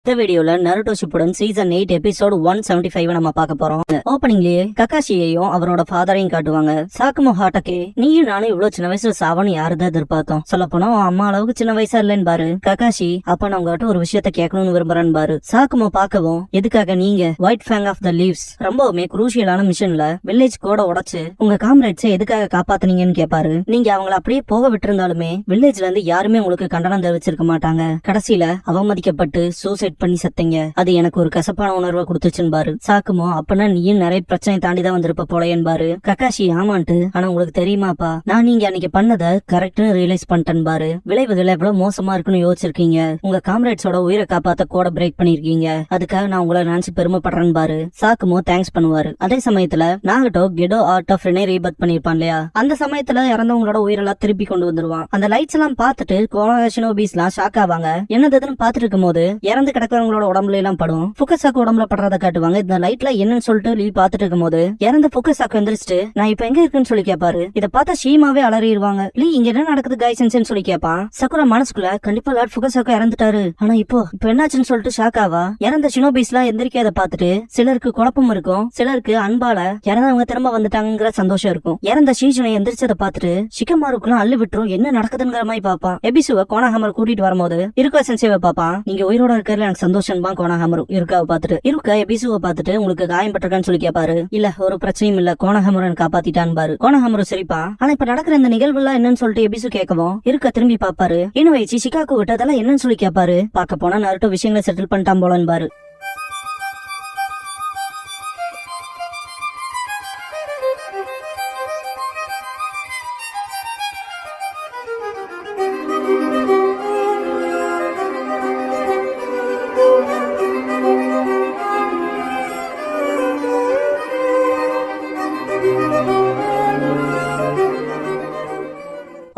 இந்த வீடியோல Naruto Shippuden season 8 episode 175 நம்ம பார்க்க போறோம். ஓப்பனிங்லயே ககாஷியையும் அவரோட ஃபாதரையும் காட்டுவாங்க. சாக்குமோ ஹாட்டகே, நீயும் நானும் இவ்வளவு சின்ன வயசுல சாவன்னு யாருதான் எதிர்பார்த்தோம். சொல்ல போனா அம்மா அளவுக்கு சின்ன வயசா இல்லன்னு பாரு. ககாஷி, அப்ப நான் உங்ககிட்ட ஒரு விஷயத்த கேட்கணும்னு விரும்புறேன்னு பாரு. சாக்குமோ பார்க்கவும், எதுக்காக நீங்க white fang of the leaves ரொம்பவுமே குரூஷியலான மிஷன்ல வில்லேஜ் கோட உடைச்சு உங்க காம்ரேட்ஸை எதுக்காக காப்பாத்துனீங்கன்னு கேட்பாரு. நீங்க அவங்கள அப்படியே போக விட்டுருந்தாலுமே வில்லேஜ்ல இருந்து யாருமே உங்களுக்கு கண்டனம் தெரிவிச்சிருக்க மாட்டாங்க. கடைசியில அவமதிக்கப்பட்டு சூசைட் பண்ணி சத்தீங்க. அது எனக்கு ஒரு கசப்பான உணர்வை கொடுத்துச்சுன்னு பாரு. சாக்குமோ, அப்பனா நீயும் நிறைய பிரச்சனை தாண்டிதான் வந்திருப்ப போலையன்பாரு. ககாஷி, ஆமான்ட்டு, ஆனா உங்களுக்கு தெரியுமாப்பா, நான் நீங்க அன்னைக்கு பண்ணத கரெக்ட்னு ரியலைஸ் பண்ணிட்டேன் பாரு. விளைவுகள் எவ்வளவு மோசமா இருக்குன்னு யோசிச்சிருக்கீங்க. உங்க காம்ரேட்ஸோட உயிரை காப்பாத்த கோட பிரேக் பண்ணிருக்கீங்க. அதுக்காக நான் உங்களை நினைச்சு பெருமைப்படுறேன் பாரு. சாக்குமோ தேங்க்ஸ் பண்ணுவாரு. அதே சமயத்துல நாகட்டோ கெடோ ஆர்ட் ஆஃப் ரெனே ரீபத் பண்ணிருப்பான் இல்லையா, அந்த சமயத்துல இறந்தவங்களோட உயிரெல்லாம் திருப்பி கொண்டு வந்துருவான். அந்த லைட்ஸ் எல்லாம் பார்த்துட்டு கோனாஷினோபிஸ் எல்லாம் ஷாக் ஆவாங்க. என்னதுன்னு பாத்துட்டு இருக்கும் போது இறந்து கிடக்கிறவங்களோட உடம்புல எல்லாம் படும். ஃபுகசாக்கு உடம்புல படுறத காட்டுவாங்க. இந்த லைட்ல என்னன்னு சொல்லிட்டு லீ பாத்துட்டு இருக்கும் போது இறந்த ஃபுகசாக்கு எந்திரிச்சிட்டு நான் இப்ப எங்க இருக்குன்னு சொல்லி கேட்பாரு. இத பார்த்தா ஷீமாவே அலறிடுவாங்க. லீ, இங்க என்ன நடக்குது கைசன்ஸ்னு சொல்லி கேட்பான். சக்குரா மனசுக்குள்ள கண்டிப்பா லார்ட் ஃபுகசாக்கு இறந்துட்டாரு, ஆனா இப்போ என்னாச்சுன்னு சொல்லிட்டு ஷாக் ஆவா. இறந்த ஷினோபிஸ் எல்லாம் எந்திரிக்காத பாத்துட்டு சிலருக்கு குழப்பம் இருக்கும், சிலருக்கு அன்பால இறந்தவங்க திரும்ப வந்துட்டாங்கிற சந்தோஷம் இருக்கும். இறந்த ஷீஜனை எந்திரிச்சதை பாத்துட்டு ஷிகமாருக்குலாம் அள்ளு விட்டுரும் என்ன நடக்குதுங்கிற மாதிரி பாப்பான். எபிசுவ கோனாஹாமர் கூட்டிட்டு வரும்போது இருக்கா சென்சேவை பாப்பான். நீங்க உயிரோட இருக்கிறதுல எனக்கு சந்தோஷம் தான் கோனாஹாமரு இருக்காவை பாத்துட்டு. இருக்க எபிசுவை பாத்துட்டு உங்களுக்கு காயம் பட்டிருக்கான்னு சொல்லி கேட்பாரு. இல்ல, ஒரு பிரச்சனையும் இல்ல, கோனாஹாமரு காப்பாத்திட்டான் பாரு. கோனாஹாமரு சரிப்பா, ஆனா இப்ப நடக்கிற இந்த நிகழ்வு எல்லாம் என்னன்னு சொல்லிட்டு எபிசு கேட்கவும் இருக்க திரும்பி பாப்பாரு. இன்னும் வச்சு சிகாக்கு விட்டு அதெல்லாம் என்னன்னு சொல்லி கேட்பாரு. பாக்க போனா நருட்டோ விஷயங்களை செட்டில் பண்ணிட்டான் போலன்னு பாரு.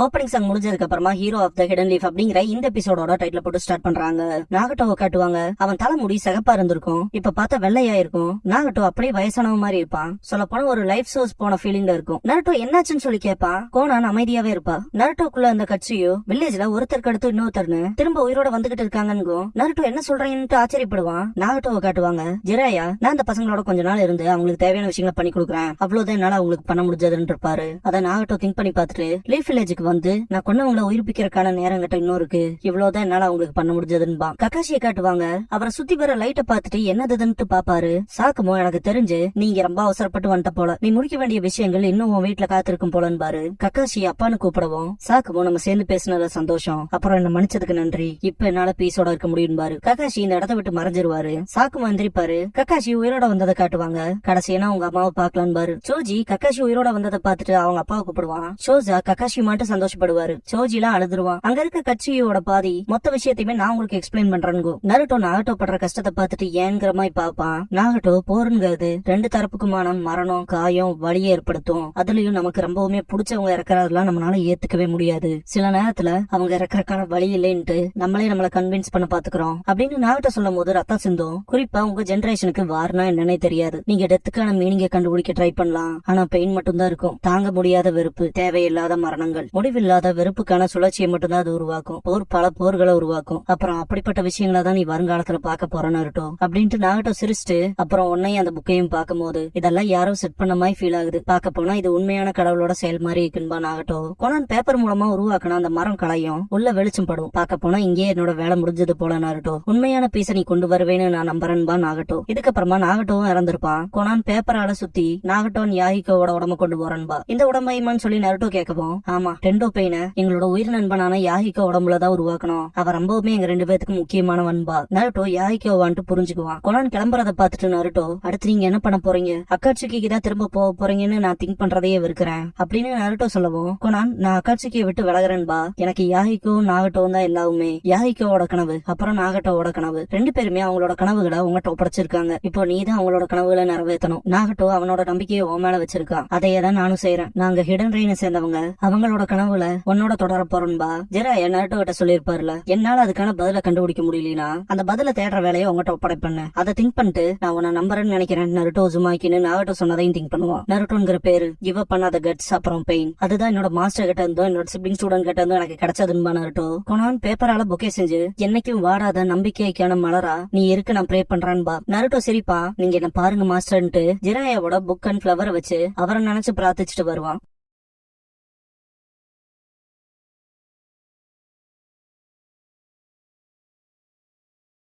ஓப்பனிங் சாங் முடிஞ்சதுக்கு அப்புறமா hero of the hidden leaf அப்படிங்கிற இந்த எபிசோடோட டைட்டில் போட்டு ஸ்டார்ட் பண்றாங்க. நாகட்டோவை காட்டுவாங்க. அவன் தலைமுடி சிகப்பா இருந்திருக்கும், இப்ப பார்த்தா வெள்ளையா இருக்கும். நாகட்டோ அப்படியே வயசானவ மாதிரி இருப்பான். சொல்ல போன ஒரு லைஃப் சோர்ஸ் போன ஃபீலிங்ல இருக்கும். நருட்டோ என்னாச்சுன்னு சொல்லி கேட்பான். கோனான் அமைதியாவே இருப்பா. நருட்டோக்குள்ள அந்த கட்சியோ வில்லேஜ்ல ஒருத்தருக்கு அடுத்து இன்னொருத்தர்னு திரும்ப உயிரோட வந்துகிட்டு இருக்காங்கன்னு நருட்டோ என்ன சொல்றேன்னு ஆச்சரியப்படுவான். நாகட்டோவை காட்டுவாங்க. ஜிராயா, நான் அந்த பசங்களோட கொஞ்ச நாள் இருந்து அவங்களுக்கு தேவையான விஷயங்களை பண்ணி கொடுக்குறேன், அவ்வளவுதான் என்னால அவங்களுக்கு பண்ண முடிஞ்சதுன்னு இருப்பாரு. அதை நாகட்டோ திங்க் பண்ணி பார்த்துட்டு லீஃப் வில்லேஜுக்கு வந்து நான் கொன்னவங்களை உயிர்ப்பிக்கிறதுக்கான நேரம் கிட்ட இன்னும் இருக்கு, இவ்வளவுதான் என்னால அவங்களுக்கு பண்ண முடிஞ்சதுன்னு ககாஷியை காட்டுவாங்க. அவரை சுத்தி வர லைட்டை பார்த்துட்டு என்னதுன்னு பாப்பாரு. சாக்குமோ, எனக்கு தெரிஞ்சு நீங்க ரொம்ப அவசரப்பட்டு வந்துட்ட போல, நீ முடிக்க வேண்டிய விஷயங்கள் இன்னும் உன் வீட்டுல காத்திருக்கும் போலன்னு பாரு. ககாஷி அப்பான்னு கூப்பிடவும் சாக்குமோ, நம்ம சேர்ந்து பேசினது சந்தோஷம், அப்புறம் என்ன மன்னிச்சதுக்கு நன்றி, இப்ப என்னால பீஸோட இருக்க முடியும் பாரு. ககாஷி இந்த இடத்த விட்டு மறைஞ்சிருவாரு. சாக்குமோ எந்திரிப்பாரு. ககாஷி உயிரோட வந்ததை காட்டுவாங்க. கடைசியா உங்க அம்மாவை பாக்கலான்னு பாரு. சோஜி ககாஷி உயிரோட வந்ததை பார்த்துட்டு அவங்க அப்பாவை கூப்பிடுவான். ஷோஜா ககாஷி மட்டும் சந்தோஷப்படுவாரு. சோஜிலாம் அழுதுருவான். அங்க இருக்க கட்சியோட பாதி மொத்த விஷயத்தையுமே நான் உங்களுக்கு எக்ஸ்பிளைன் பண்றேன்னு நருட்டோ நாகட்டோ படுற கஷ்டத்தை பார்த்துட்டு ஏங்கிற மாதிரி பாப்பான். நாகட்டோ, போருங்கிறது ரெண்டு தரப்புக்குமான மரணம், காயம், வலியை ஏற்படுத்தும். அதுலயும் நமக்கு ரொம்பவுமே பிடிச்சவங்க இறக்குறதுலாம் நம்மளால ஏத்துக்கவே முடியாது. சில நேரத்துல அவங்க இறக்குறதுக்கான வழி இல்லைன்ட்டு நம்மளை கன்வின்ஸ் பண்ண பாத்துக்கிறோம் அப்படின்னு நாகட்டோ சொல்லும் போது ரத்தம் சிந்தும். குறிப்பா உங்க ஜெனரேஷனுக்கு வார்னா என்னன்னே தெரியாது. நீங்க டெத்துக்கான மீனிங்க கண்டுபிடிக்க ட்ரை பண்ணலாம், ஆனா பெயின் மட்டும் தான் இருக்கும். தாங்க முடியாத வெறுப்பு, தேவையில்லாத மரணங்கள், முடிவில்லாத வெறுப்புக்கான சுழற்சியை மட்டும்தான் அது உருவாக்கும். போர் பல போர்களை உருவாக்கும். அப்புறம் அப்படிப்பட்ட விஷயங்கள தான் நீ வருங்காலத்துல பாக்க போறன்னு இருக்கட்டும் அப்படின்ட்டு நாகட்டோ சிரிச்சுட்டு அப்புறம் உன்னையும் அந்த புக்கையும் பார்க்கும் போது இதெல்லாம் யாரோ செட் பண்ண மாதிரி ஃபீல் ஆகுது. பாக்க போனா இது உண்மையான கடவுளோட செயல் மாதிரி இருக்குன்பா நாகட்டோ. கொனான் பேப்பர் மூலமா உருவாக்கின அந்த மரம் களையும் உள்ள வெளிச்சம் படும். பாக்க போனா இங்கே என்னோட வேலை முடிஞ்சது போல நாகட்டோ. உண்மையான பீஸை நீ கொண்டு வருவேன்னு நான் நம்புறேன்பா நாகட்டோ. இதுக்கப்புறமா நாகட்டோவும் இறந்திருப்பான். கொனான் பேப்பரால சுத்தி நாகட்டோ யாஹிகோவோட உடம்ப கொண்டு போறன்பா. இந்த உடம்பையுமான்னு சொல்லி நருட்டோ கேட்கவும், ஆமா, டெண்டோ பெயின எங்களோட உயிர் நண்பனான யாஹிகோ உடம்புலதான் உருவாக்கணும். அவ ரொம்பவுமே எங்க ரெண்டு பேத்துக்கு முக்கியமானவன்பா. நருட்டோ யாஹிகோவான்ட்டு புரிஞ்சுக்குவான். கொனான் கிளம்புறத பாத்துட்டு நருட்டோ, அடுத்து நீங்க என்ன பண்ண போறீங்க, அக்காட்சிக்கு தான் திரும்ப போக போறீங்கன்னு நான் திங்க் பண்றதையே வெறுக்கிறேன் அப்படின்னு நருட்டோ சொல்லவும், கொனான், நான் அக்காட்சிக்கு விட்டு விலகிறேன்பா. எனக்கு யாஹிகோ நாகட்டோவும் தான் எல்லாவுமே. யாஹிகோவோட கனவு அப்புறம் நாகட்டோவோட கனவு ரெண்டு பேருமே அவங்களோட கனவுகளை உங்கள்கிட்ட ஒப்படைச்சிருக்காங்க. இப்போ நீ தான் அவங்களோட கனவுகளை நிறைவேற்றணும். நாகட்டோ அவனோட நம்பிக்கையை உன் மேல வச்சிருக்கான். அதையே தான் நானும் செய்யறேன். நாங்க ஹிடன் ரெயினை சேர்ந்தவங்க, அவங்களோட கனவு கனவுல உன்னோட தொடர போறேன்பா. ஜிராயா நருட்டோ கிட்ட சொல்லிருப்பாருல, என்னால அதுக்கான பதில கண்டுபிடிக்க முடியலனா அந்த பதில தேடுற வேலையை உங்ககிட்ட ஒப்படைப்பேன். அதை திங்க் பண்ணிட்டு நான் உன்னை நம்புறேன்னு நினைக்கிறேன் நருட்டோ உசுமாக்கின்னு நாகட்டோ சொன்னதையும் திங்க் பண்ணுவான். நருட்டோங்கிற பேரு கிவ் அப் பண்ணாத கட்ஸ் அப்புறம் பெயின், அதுதான் என்னோட மாஸ்டர் கிட்ட இருந்தோ என்னோட சிப்ளிங் ஸ்டூடெண்ட் கிட்ட இருந்தோ எனக்கு கிடைச்சதுன்பா நருட்டோ. கொனான் பேப்பரால பொக்கே செஞ்சு என்னைக்கும் வாடாத நம்பிக்கைக்கான மலரா நீ இருக்கு நான் ப்ரே பண்றான்பா. நருட்டோ சிரிப்பா, நீங்க என்ன பாருங்க மாஸ்டர்ன்ட்டு ஜிராயாவோட புக் அண்ட் ஃபிளவரை வச்சு அவரை நினைச்சு பிரார்த்திச்சுட்டு வருவான்.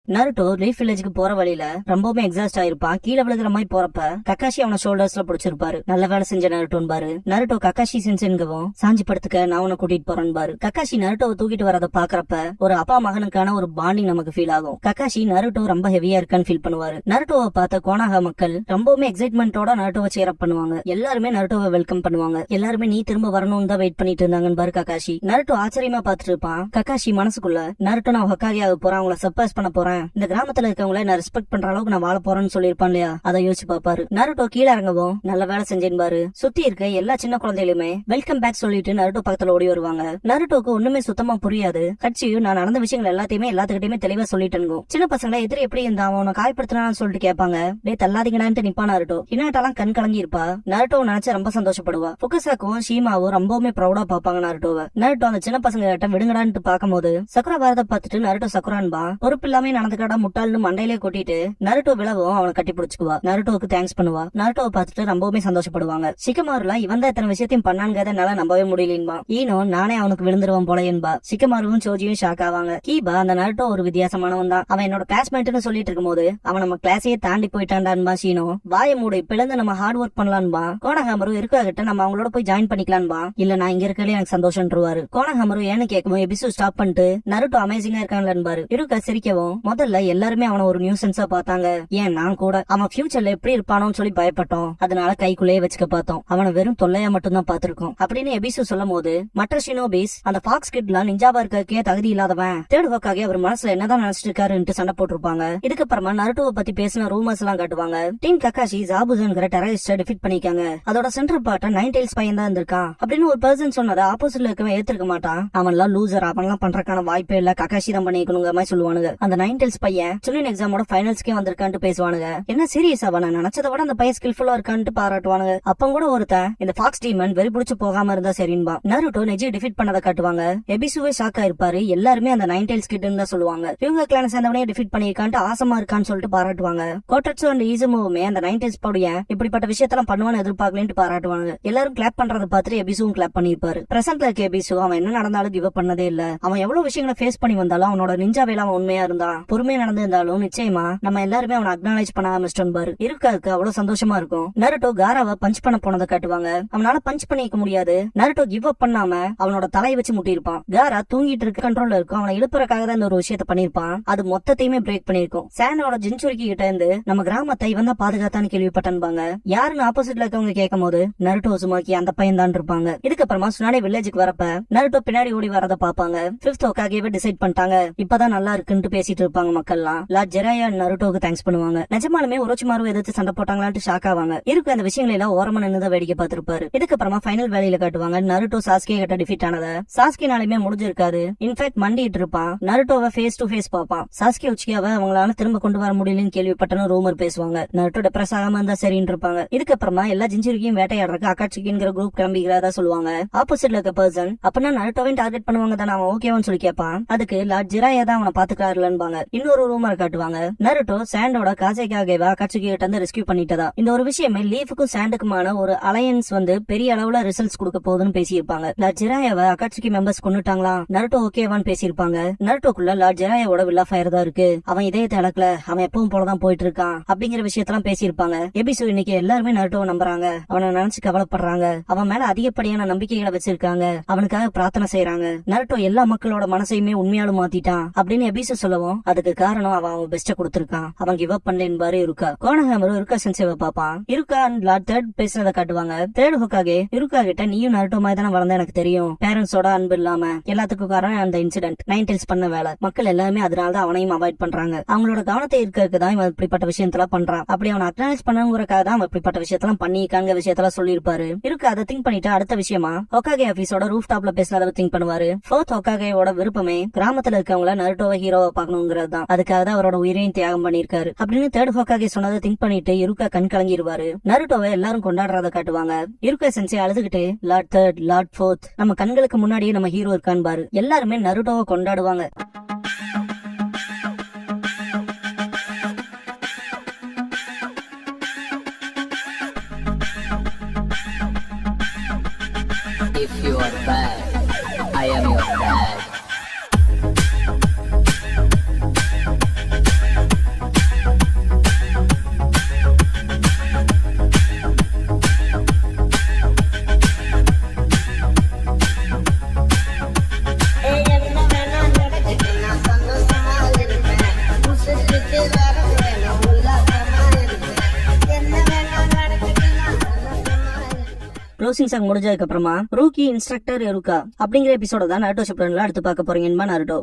நருட்டோ லீஃப் வில்லேஜுக்கு போற வழியில ரொம்பவுமே எக்ஸாஸ்ட் ஆயிருப்பான். கீழே விழுகிற மாதிரி போறப்ப கக்காஷி அவன ஷோல்டர்ஸ்ல பிடிச்சிருப்பாரு. நல்ல வேலை செஞ்ச நருட்டோன்னு பாரு. நருட்டோ கக்காஷி சென்சென்கவும் சாஞ்சி படுத்துக்க நான் உன கூட்டிட்டு போறேன்னு பாரு. கக்காஷி நருட்டோவை தூக்கிட்டு வரத பாக்குறப்ப ஒரு அப்பா மகனுக்கான ஒரு பாண்டிங் நமக்கு ஃபீல் ஆகும். கக்காஷி நருட்டோ ரொம்ப ஹெவியா இருக்கான்னு ஃபீல் பண்ணுவாரு. நருட்டோவை பார்த்த கோனாகா மக்கள் ரொம்பவுமே எக்ஸைட்மெண்டோட நருட்டோவை சேர் அப் பண்ணுவாங்க. எல்லாருமே நருட்டோவை வெல்கம் பண்ணுவாங்க. எல்லாருமே நீ திரும்ப வரணும்னு தான் வெயிட் பண்ணிட்டு இருந்தாங்கன்னு பாரு கக்காஷி. நருட்டோ ஆச்சரியமா பாத்துட்டு இருப்பான். கக்காஷி மனசுக்குள்ள நருட்டோ நான் ஹொக்காகி ஆக போறேன், அவங்கள சர்ப்ரைஸ் பண்ண போறேன், இந்த கிராமத்துல இருக்கவங்கள நான் ரெஸ்பெக்ட் பண்ற அளவுக்கு நான் வாழ போறேன்னு சொல்லிருப்பான் இல்லையா, அதை யோசிச்சு பாப்பாரு. நருட்டோ கீழே இறங்கவும் நல்ல வேலை செஞ்சேன்பாரு. சுத்தி இருக்க எல்லா சின்ன குழந்தைகளுமே வெல்கம் பேக் சொல்லிட்டு நருட்டோ பக்கத்துல ஓடி வருவாங்க. நருட்டோக்கு ஒண்ணுமே சுத்தமா புரியாது. கட்சியும் நான் நடந்த விஷயங்கள் எல்லாத்தையுமே எல்லாத்துக்கிட்டையுமே தெளிவா சொல்லிட்டேன். சின்ன பசங்களை எதிரி எப்படி இருந்தா அவனை காயப்படுத்தினான்னு சொல்லிட்டு கேட்பாங்க. டே தள்ளாதீங்கடான்ட்டு நிப்பா நருட்டோ. ஹினாட்டாலாம் கண் கலங்கி இருப்பா. நருட்டோ நினைச்சு ரொம்ப சந்தோஷப்படுவா. புகுசாக்கும் ஷீமாவும் ரொம்பவுமே ப்ரௌடா பாப்பாங்க நருட்டோவை. நருட்டோ அந்த சின்ன பசங்க கிட்ட விடுங்கடான்ட்டு பாக்கும்போது சக்குரா வரத பார்த்துட்டு நருட்டோ சக்குரான்பா பொறுப்பு இல்லாம நடந்துக்கடா முட்டாள்னு மண்டையிலே கொட்டிட்டு நருட்டோ விழவும் அவனை கட்டி பிடிச்சுக்குவா. நருட்டோவுக்கு தேங்க்ஸ் பண்ணுவா. நருட்டோவை பார்த்துட்டு ரொம்பவுமே சந்தோஷப்படுவாங்க. சிக்கமாருல இவன் தான் இத்தனை விஷயத்தையும் பண்ணாங்கிறத என்னால நம்பவே முடியலன்பா. ஈனோ நானே அவனுக்கு விழுந்துருவான் போல என்பா. சிக்கமாருவும் சோஜியும் ஷாக் ஆவாங்க. கீபா அந்த நருட்டோ ஒரு வித்தியாசமானவன் தான், அவன் என்னோட கிளாஸ்மேட்னு சொல்லிட்டு இருக்கும் போது அவன் நம்ம கிளாஸையே தாண்டி போயிட்டான்டான்பா. ஷீனோ வாய மூடி பிளந்து நம்ம ஹார்ட் ஒர்க் பண்ணலான்பா. கோனஹாமரு இருக்காகிட்ட நம்ம அவங்களோட போய் ஜாயின் பண்ணிக்கலான்பா. இல்ல நான் இங்க இருக்கலே எனக்கு சந்தோஷம்ன்றுவாரு. கோனஹாமரு ஏன்னு கேட்கவும் எபிசோட் ஸ்டாப் பண்ணிட்டு நருட்டோ அமேசிங்கா இருக்கான்லன்பாரு. இருக்க சிரிக்கவும் முதல்ல எல்லாருமே அவன ஒரு நியூசன்ஸா பார்த்தாங்க. ஏன் நான் கூட அவன் ஃபியூச்சர்ல எப்படி இருப்பானோன்னு சொல்லி பயப்பட்டோம். அதனால கைக்குள்ளேயே வச்சுக்க பார்த்தோம். அவனை வெறும் தொல்லையா மட்டும் தான் பாத்துருக்கோம் அப்படின்னு எபிசு சொல்லும் போது மற்ற ஷினோபிஸ் அந்த ஃபாக்ஸ் கிட்லாம் நிஞ்சாவா இருக்கே தகுதி இல்லாதவன் தேர்ட் ஹோக்காகி அவர் மனசுல என்னதான் நினைச்சிட்டு இருக்காருன்னு சண்டை போட்டிருப்பாங்க. இதுக்கப்புறமா நருட்டோவை பத்தி பேசின ரூமர்ஸ் எல்லாம் காட்டுவாங்க. டீம் கக்காஷி ஜாபுசன்கிற டெரரிஸ்ட டிஃபீட் பண்ணிருக்காங்க. அதோட சென்டர் பார்ட்ட 9 Tails பையன் தான் இருந்திருக்கான் அப்படின்னு ஒரு பர்சன் சொன்னதை ஆப்போசிட்ல இருக்கவன் ஏத்துக்க மாட்டான். அவன்லாம் லூசர், அவன்லாம் பண்றதுக்கான வாய்ப்பே இல்ல, கக்காஷி தான் பண்ணிக்கணுங்கிற மாதிரி சொல்லுவானுங்க. அந்த 9 Tails பையன் சுனின் எக்ஸாமோட ஃபைனல்ஸ்க்கே வந்திருக்கான்ட்டு பேசுவானுங்க. என்ன சீரியஸ் அவன் நினைச்சதை விட அந்த பையன் ஸ்கில்ஃபுல்லா இருக்கான்ட்டு பாராட்டுவானுங்க. அப்ப கூட ஒருத்தன் இந்த ஃபாக்ஸ் டீமன் வெறி பிடிச்சு போகாம இருந்தா சரின்பா. நருட்டோ நெஜியை டிஃபீட் பண்ணதை காட்டுவாங்க. எபிசுவே ஷாக்கா இருப்பாரு. எல்லாருமே அந்த 9 Tails கிட்னு தான் சொல்லுவாங்க. இவங்க கிளான சேர்ந்தவனே டிஃபீட் பண்ணிருக்கான்ட்டு ஆசமா இருக்கான்னு சொல்லிட்டு பாராட்டுவாங்க. கோட்டட்சு அண்ட் ஈசுமுவுமே அந்த 9 Tails பவுடிய இப்படிப்பட்ட விஷயத்தெல்லாம் பண்ணுவான்னு எதிர்பார்க்கலன்னு பாராட்டுவாங்க. எல்லாரும் கிளாப் பண்றத பார்த்துட்டு எபிசுவும் கிளாப் பண்ணிருப்பாரு. பிரசன்ட்ல இருக்க எபிசு அவன் என்ன நடந்தாலும் கிவ் அப் பண்ணதே இல்ல. அவன் எவ்வளவு விஷயங்களை ஃபேஸ் பண்ணி வந்தாலும் அவனோட நிஞ்சா வேலை அவன் உண்மையா இருந்தான். பொறுமையா நடந்திருந்தாலும் நிச்சயமா நம்ம எல்லாருமே அவனை அக்னாலேஜ் பண்ண ஆரம்பிச்சிட்டோம் பாரு. இருக்காருக்கு அவ்வளவு சந்தோஷமா இருக்கும். நருட்டோ காராவை பஞ்ச் பண்ண போனதை காட்டுவாங்க. அவனால பஞ்ச் பண்ணிக்க முடியாது. நருட்டோ கிவ் அப் பண்ணாம அவனோட தலையை வச்சு முட்டிருப்பான். காரா தூங்கிட்டு இருக்க கண்ட்ரோல்ல இருக்கும். அவனை எழுப்புறக்காக தான் இந்த ஒரு விஷயத்த பண்ணிருப்பான். அது மொத்தத்தையுமே பிரேக் பண்ணிருக்கும். சானோட ஜின்சுரிக்கி கிட்ட இருந்து நம்ம கிராமத்தை இவன் தான் பாதுகாத்தான்னு கேள்விப்பட்டன்பாங்க. யாருன்னு ஆப்போசிட்ல இருக்கவங்க கேட்கும் போது நருட்டோ உசுமாக்கி அந்த பையன் தான் இருப்பாங்க. இதுக்கப்புறமா சுனானே வில்லேஜுக்கு வரப்ப நருட்டோ பின்னாடி ஓடி வரத பாப்பாங்க. 5th ஹோக்காகவே டிசைட் பண்ணிட்டாங்க. இப்பதான் நல்லா இருக்குன்னு பேசிட்டு இருப்பாங்க மக்கள்லாம். லார்ட் ஜெராயா நருட்டோவுக்கு தேங்க்ஸ் பண்ணுவாங்க. நிஜமாலுமே ஒரோச்சிமாரு எதிர்த்து சண்டை போட்டாங்களான்னு ஷாக் ஆவாங்க. இருக்கு அந்த விஷயங்களை எல்லாம் ஓரமா நின்னுதான் வேடிக்கை பார்த்திருப்பாரு. இதுக்கப்புறமா ஃபைனல் வேலையில காட்டுவாங்க. நருட்டோ சாஸ்கே கிட்ட டிஃபீட் ஆனத. சாஸ்கேனாலுமே முடிஞ்சிருக்காது. இன்ஃபேக்ட் மண்டிட்டு இருப்பான். நருட்டோவை ஃபேஸ் டு ஃபேஸ் பாப்பான். சாஸ்கே உச்சியாவை அவங்களால திரும்ப கொண்டு வர முடியலன்னு கேள்விப்பட்டனு ரூமர் பேசுவாங்க. நருட்டோ டிப்ரெஸ் ஆகாம இருந்தா சரின்னு இருப்பாங்க. இதுக்கப்புறமா எல்லா ஜின்ஜிரிக்கையும் வேட்டையாடுறதுக்கு அக்காட்சிக்கிங்கிற குரூப் கிளம்பிக்கிறதா சொல்லுவாங்க. ஆப்போசிட்ல இருக்க பர்சன் அப்பனா நருட்டோவையும் டார்கெட் பண்ணுவாங்க தானே, அவன் ஓகேவான்னு சொல்லி கேட்பான். அதுக்கு லார்ட் ஜிராயா தான் அவனை பாத்துக்காருலன்பாங்க. இன்னொரு ரூமர் காட்டுவாங்க. நருட்டோ சாண்டோட காசேகாகேவா அக்காட்சிக்கு கிட்ட இருந்து ரெஸ்கியூ பண்ணிட்டதா. இந்த ஒரு விஷயமே லீஃபுக்கும் சாண்டுக்குமான ஒரு அலையன்ஸ் வந்து பெரிய அளவுல ரிசல்ட்ஸ் கொடுக்க போகுதுன்னு பேசியிருப்பாங்க. லார்ட் ஜிராயாவை அக்காட்சிக்கு மெம்பர்ஸ் கொண்டுட்டாங்களா, நருட்டோ ஓகேவான்னு பேசியிருப்பாங்க. நருட்டோக்குள்ள லார்ட் ஜிராயாவோட வில்லா ஃபயர் தான் இருக்கு. அவன் இதயத்தை இழக்கல, அவன் எப்பவும் போலதான் போயிட்டு இருக்கான் அப்படிங்கிற விஷயத்தெல்லாம் பேசியிருப்பாங்க. எபிசோ இன்னைக்கு எல்லாருமே நருட்டோவை நம்புறாங்க. அவனை நினைச்சு கவலைப்படுறாங்க. அவன் மேல அதிகப்படியான நம்பிக்கைகளை வச்சிருக்காங்க. அவனுக்காக பிரார்த்தனை செய்யறாங்க. நருட்டோ எல்லா மக்களோட மனசையுமே உண்மையாலும் மாத்திட்டான் அப்படின்னு எபிசோ சொல்லவும் அது அதுக்கு காரணம் அவன் பெஸ்ட கொடுத்திருக்கான், அவன் கிவ் அப் பண்ணலேன்னு இருக்கா. கோனஹாமரும் இருக்கா சென்சேவை பாப்பான். இருக்கா லார்ட் தேர்ட் பேசுறத காட்டுவாங்க. தேர்ட் ஹோக்காகே இருக்கா கிட்ட நீயும் நருட்டோ மாதிரி தானே வளர்ந்தா எனக்கு தெரியும், பேரண்ட்ஸோட அன்பு இல்லாம எல்லாத்துக்கும் காரணம் அந்த இன்சிடென்ட், நைன் டெல்ஸ் பண்ண வேலை, மக்கள் எல்லாமே அதனாலதான் அவனையும் அவாய்ட் பண்றாங்க, அவங்களோட கவனத்தை இருக்கிறதுக்கு தான் இவன் இப்படிப்பட்ட விஷயத்தெல்லாம் பண்றான், அப்படி அவனை அக்னாலேஜ் பண்ணுங்கிறக்காக தான் அவன் இப்படிப்பட்ட விஷயத்தெல்லாம் பண்ணிக்காங்க விஷயத்தெல்லாம் சொல்லியிருப்பாரு. இருக்கு அதை திங்க் பண்ணிட்டு அடுத்த விஷயமா ஹோக்காகே ஆபீஸோட ரூஃப் டாப்ல பேசினதை திங்க் பண்ணுவாரு. ஃபோர்த் ஹோக்காகேவோட விருப்பமே கிராமத்துல இருக்கவங்கள நருட்டோவை ஹீரோவை பார்க்கணுங்கிறது தான், அதுக்காக தான் அவரோட உயிரையும் தியாகம் பண்ணிருக்காரு அப்படின்னு தேர்ட் ஹோக்காகே சொன்னதை திங்க் பண்ணிட்டு இருக்கா கண் கலங்கிடுவாரு. நருட்டோவை எல்லாரும் கொண்டாடுறத காட்டுவாங்க. இருக்கா சென்சே அழுதுகிட்டு லார்ட் தேர்ட் லார்ட் ஃபோர்த் நம்ம கண்களுக்கு முன்னாடியே நம்ம ஹீரோ இருக்கான்னு பாரு, எல்லாருமே நருட்டோவை கொண்டாடுவாங்க. If you are bad, I am your dad. Closing song முடிஞ்சதுக்கு அப்புறமா ரூக்கி இன்ஸ்ட்ரக்டர் இருக்கா அப்படிங்கிற எபிசோட தான் நருட்டோ ஷிப்டன்ல அடுத்து பார்க்க போறீங்க. நருட்டோ